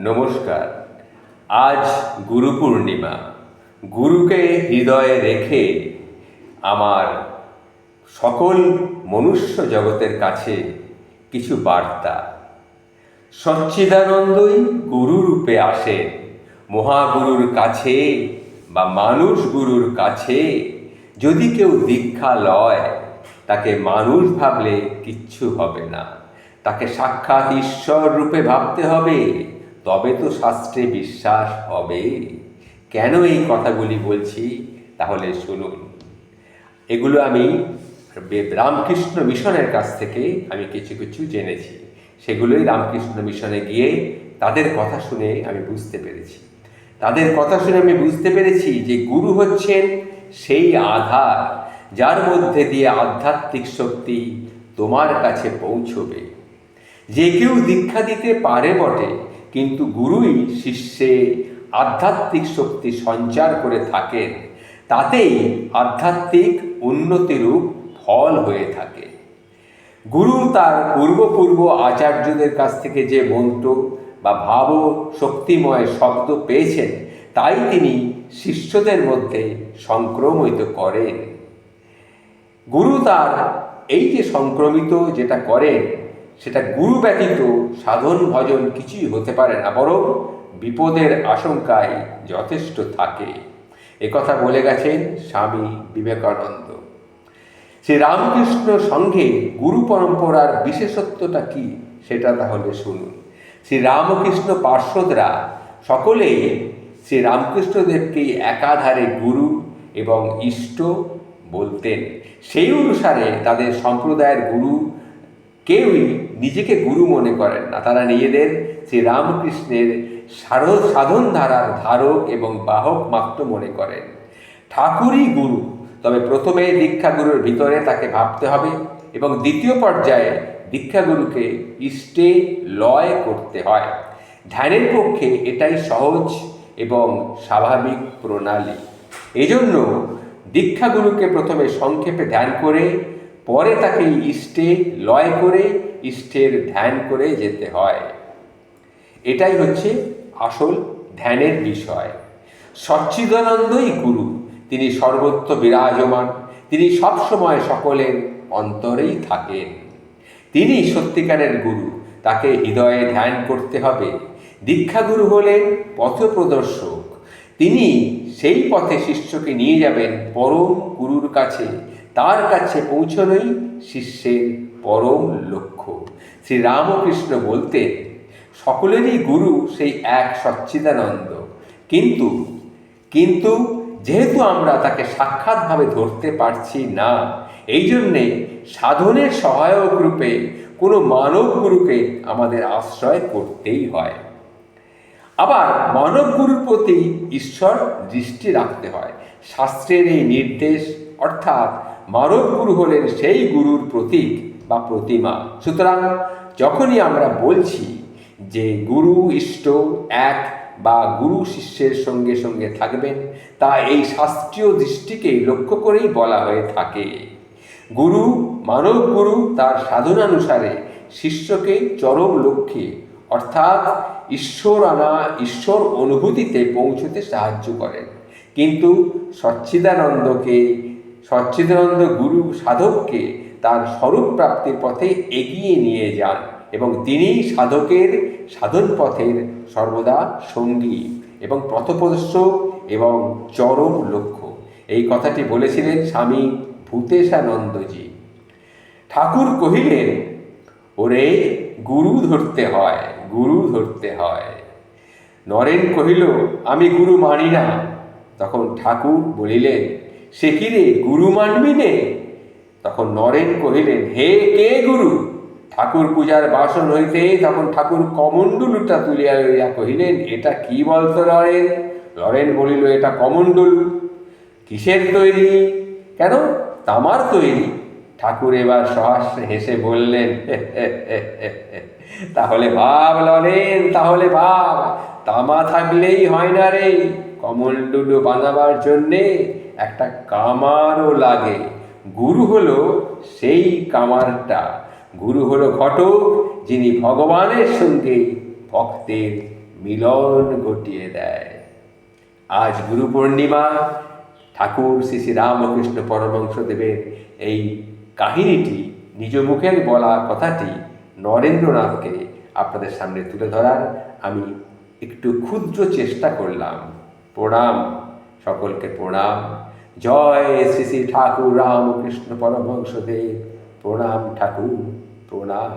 নমস্কার। আজ গুরু পূর্ণিমা। গুরুকে হৃদয়ে রেখে আমার সকল মনুষ্য জগতের কাছে কিছু বার্তা। সচ্চিদানন্দই গুরু রূপে আসেন। মহাগুরুর কাছে বা মানুষ গুরুর কাছে যদি কেউ দীক্ষা লয়, তাকে মানুষ ভাবলে কিচ্ছু হবে না, তাকে সাক্ষাৎ ঈশ্বর রূপে ভাবতে হবে, তবে তো শাস্ত্রে বিশ্বাস হবে। কেন এই কথাগুলি বলছি তাহলে শুনুন। এগুলো আমি রামকৃষ্ণ মিশনের কাছ থেকে আমি কিছু কিছু জেনেছি। সেগুলোই রামকৃষ্ণ মিশনে গিয়ে তাদের কথা শুনে আমি বুঝতে পেরেছি। তাদের কথা শুনে আমি বুঝতে পেরেছি যে গুরু হচ্ছেন সেই আধার যার মধ্যে দিয়ে আধ্যাত্মিক শক্তি তোমার কাছে পৌঁছবে। যে কেউ দীক্ষা দিতে পারে বটে, কিন্তু গুরুই শিষ্যে আধ্যাত্মিক শক্তি সঞ্চার করে থাকেন। তাতেই আধ্যাত্মিক উন্নতিরূপ ফল হয়ে থাকে। গুরু তার পূর্ব আচার্যদের কাছ থেকে যে মন্ত্র বা ভাব শক্তিময় শব্দ পেয়েছেন, তাই তিনি শিষ্যদের মধ্যে সংক্রমিত করেন। গুরু তার এই যে সংক্রমিত যেটা করেন, সেটা গুরু ব্যতীত সাধন ভজন কিছুই হতে পারে না, বরং বিপদের আশঙ্কায় যথেষ্ট থাকে। একথা বলে গেছেন স্বামী বিবেকানন্দ। শ্রী রামকৃষ্ণ সঙ্ঘে গুরু পরম্পরার বিশেষত্বটা কি, সেটা তাহলে শুনুন। শ্রী রামকৃষ্ণ পার্ষদরা সকলেই শ্রী রামকৃষ্ণদেবকে একাধারে গুরু এবং ইষ্ট বলতেন। সেই অনুসারে তাদের সম্প্রদায়ের গুরু কেউই নিজেকে গুরু মনে করেন না। তারা নিজেদের শ্রী রামকৃষ্ণের সাধন ধারার ধারক এবং বাহক মাত্র মনে করেন। ঠাকুরই গুরু, তবে প্রথমে দীক্ষাগুরুর ভিতরে তাকে ভাবতে হবে এবং দ্বিতীয় পর্যায়ে দীক্ষাগুরুকে ইষ্টে লয় করতে হয়। ধ্যানের পক্ষে এটাই সহজ এবং স্বাভাবিক প্রণালী। এজন্য দীক্ষাগুরুকে প্রথমে সংক্ষেপে ধ্যান করে পরে তাকে ইষ্টে লয় করে ইষ্টের ধ্যান করে যেতে হয়। এটাই হচ্ছে আসল ধ্যানের বিষয়। সচ্চিদানন্দই গুরু, তিনি সর্বত্র বিরাজমান, তিনি সবসময় সকলের অন্তরেই থাকেন। তিনি সত্যিকারের গুরু, তাকে হৃদয়ে ধ্যান করতে হবে। দীক্ষাগুরু হলেন পথপ্রদর্শক, তিনি সেই পথে শিষ্যকে নিয়ে যাবেন পরম গুরুর কাছে। তার কাছে পৌঁছানোই শিষ্যের পরম লক্ষ্য। শ্রী রামকৃষ্ণ বলতেন, সকলেরই গুরু সেই এক সচ্চিদানন্দ, কিন্তু কিন্তু যেহেতু আমরা তাকে সাক্ষাৎভাবে ধরতে পারছি না, এই জন্যে সাধনের সহায়ক রূপে কোনো মানব গুরুকে আমাদের আশ্রয় করতেই হয়। আবার মানব গুরুর প্রতি ঈশ্বর দৃষ্টি রাখতে হয়। শাস্ত্রের এই নির্দেশ, অর্থাৎ মানব গুরু হলেন সেই গুরুর প্রতীক বা প্রতিমা। সুতরাং যখনই আমরা বলছি যে গুরু ইষ্ট এক বা গুরু শিষ্যের সঙ্গে সঙ্গে থাকবেন, তা এই শাস্ত্রীয় দৃষ্টিকেই লক্ষ্য করেই বলা হয়ে থাকে। গুরু, মানব গুরু তার সাধনানুসারে শিষ্যকে চরম লক্ষ্যে অর্থাৎ ঈশ্বর অনুভূতিতে পৌঁছতে সাহায্য করেন। কিন্তু সচ্চিদানন্দ গুরু সাধককে তার স্বরূপ প্রাপ্তির পথে এগিয়ে নিয়ে যান এবং তিনি সাধকের সাধন পথের সর্বদা সঙ্গী এবং পথপ্রদর্শক এবং চরম লক্ষ্য। এই কথাটি বলেছিলেন স্বামী ভূতেশানন্দজি। ঠাকুর কহিলেন, ওরে গুরু ধরতে হয়, গুরু ধরতে হয়। নরেন কহিল, আমি গুরু মানি না। তখন ঠাকুর বলিলেন, সে কি রে, গুরু মানবি নে? তখন নরেন কহিলেন, হে কে গুরু? ঠাকুর পূজার বাসন হইতে তখন ঠাকুর কমণ্ডলুটা তুলিয়া লইয়া কহিলেন, এটা কি বলতো নরেন? নরেন বলিল, এটা কমণ্ডল। কিসের তৈরি? কেন, তামার তৈরি। ঠাকুর এবার সহাস্যে হেসে বললেন, তাহলে ভাব নরেন, তাহলে ভাব, তামা থাকলেই হয় না রে, কমণ্ডলু বানাবার জন্যে একটা কামারও লাগে। গুরু হলো সেই কামারটা। গুরু হলো ঘটক, যিনি ভগবানের সঙ্গে ভক্তের মিলন ঘটিয়ে দেয়। আজ গুরু পূর্ণিমা, ঠাকুর শ্রী শ্রী রামকৃষ্ণ পরমহংসদেবের এই কাহিনীটি, নিজ মুখের বলা কথাটি নরেন্দ্রনাথকে আপনাদের সামনে তুলে ধরার আমি একটু ক্ষুদ্র চেষ্টা করলাম। প্রণাম, সকলকে প্রণাম। জয় শ্রী শ্রী ঠাকুর রামকৃষ্ণ পরমহংসদেব। প্রণাম ঠাকুর, প্রণাম।